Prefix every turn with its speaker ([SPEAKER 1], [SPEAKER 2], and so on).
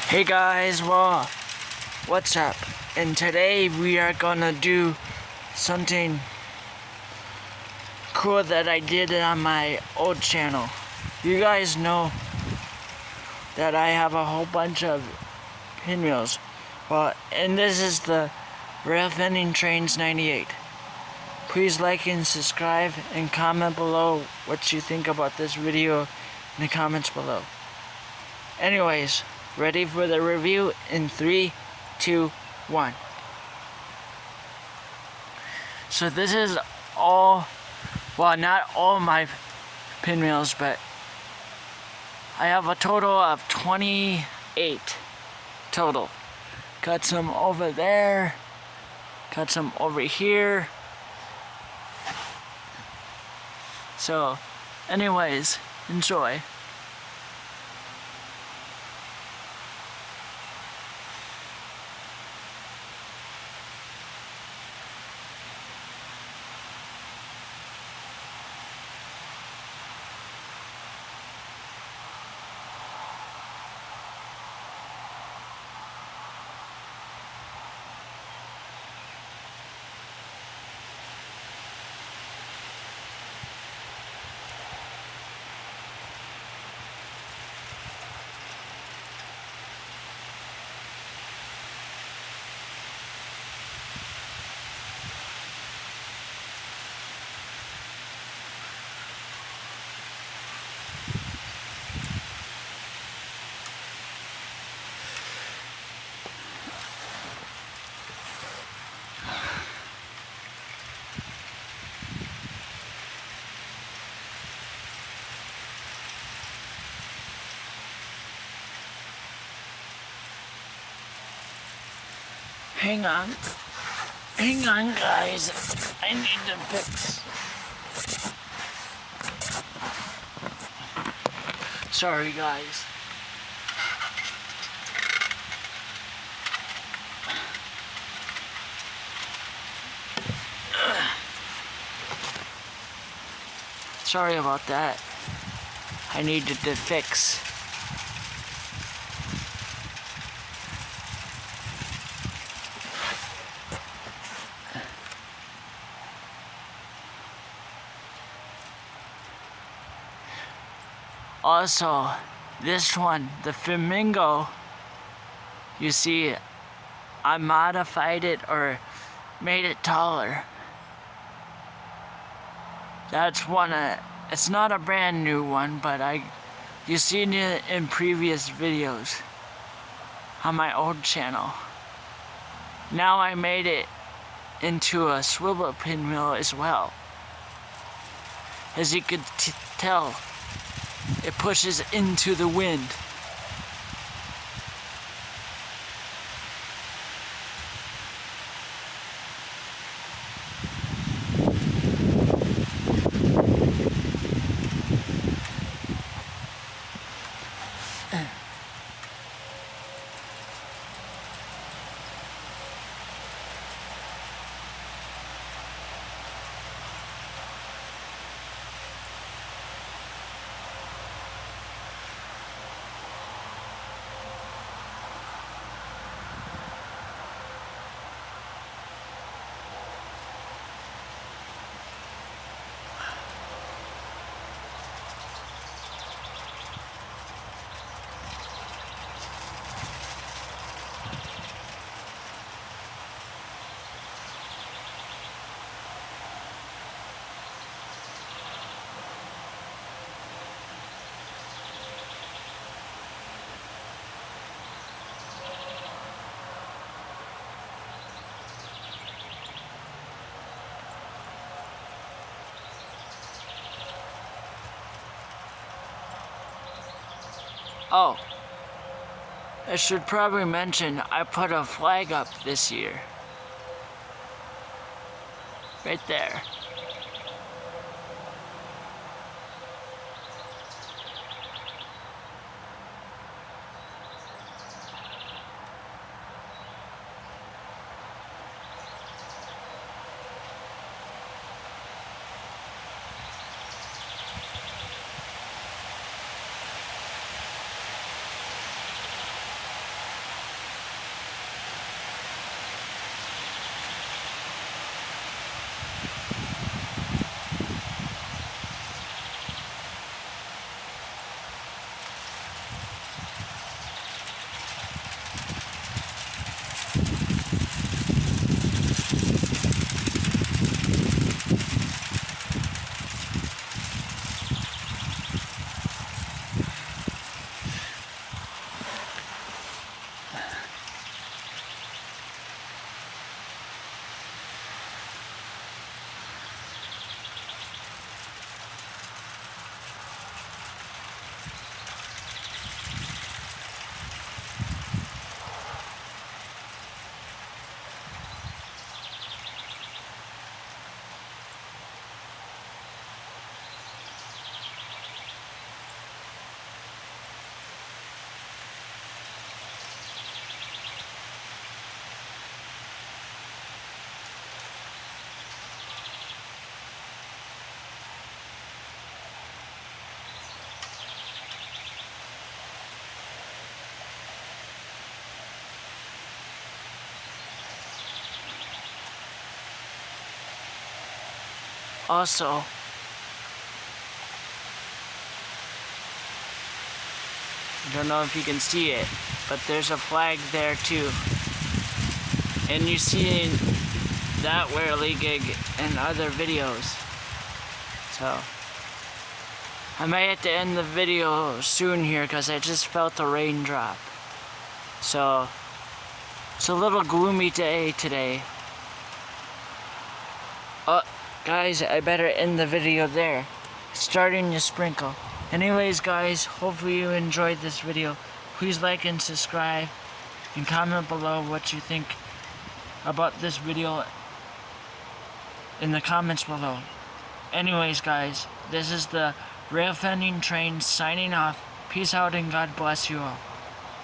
[SPEAKER 1] Hey guys, well, what's up? And today we are gonna do something cool that I did on my old channel. You guys know that I have a whole bunch of pinwheels. Well, and this is the Rail Vending Trains 98. Please like and subscribe and comment below what you think about this video in the comments below. Anyways, ready for the review in 3, 2, 1. So this is all, well, not all my pinwheels, but I have a total of 28 total. Got some over there, got some over here. So, anyways, enjoy. Hang on guys, I need to fix. Sorry guys. Sorry about that. I needed to fix. Also, this one, the flamingo, you see, I modified it or made it taller. That's one, it's not a brand new one, but you've seen it in previous videos on my old channel. Now I made it into a swivel pinwheel as well. As you could tell, it pushes into the wind. Oh, I should probably mention I put a flag up this year. Right there. Also, I don't know if you can see it, but there's a flag there too. And you see that whirligig in other videos. So, I might have to end the video soon here because I just felt a raindrop. So, it's a little gloomy day today. Oh, guys, I better end the video there. It's starting to sprinkle. Anyways, guys, hopefully you enjoyed this video. Please like and subscribe and comment below what you think about this video in the comments below. Anyways, guys, this is the rail fending train signing off. Peace out and God bless you all.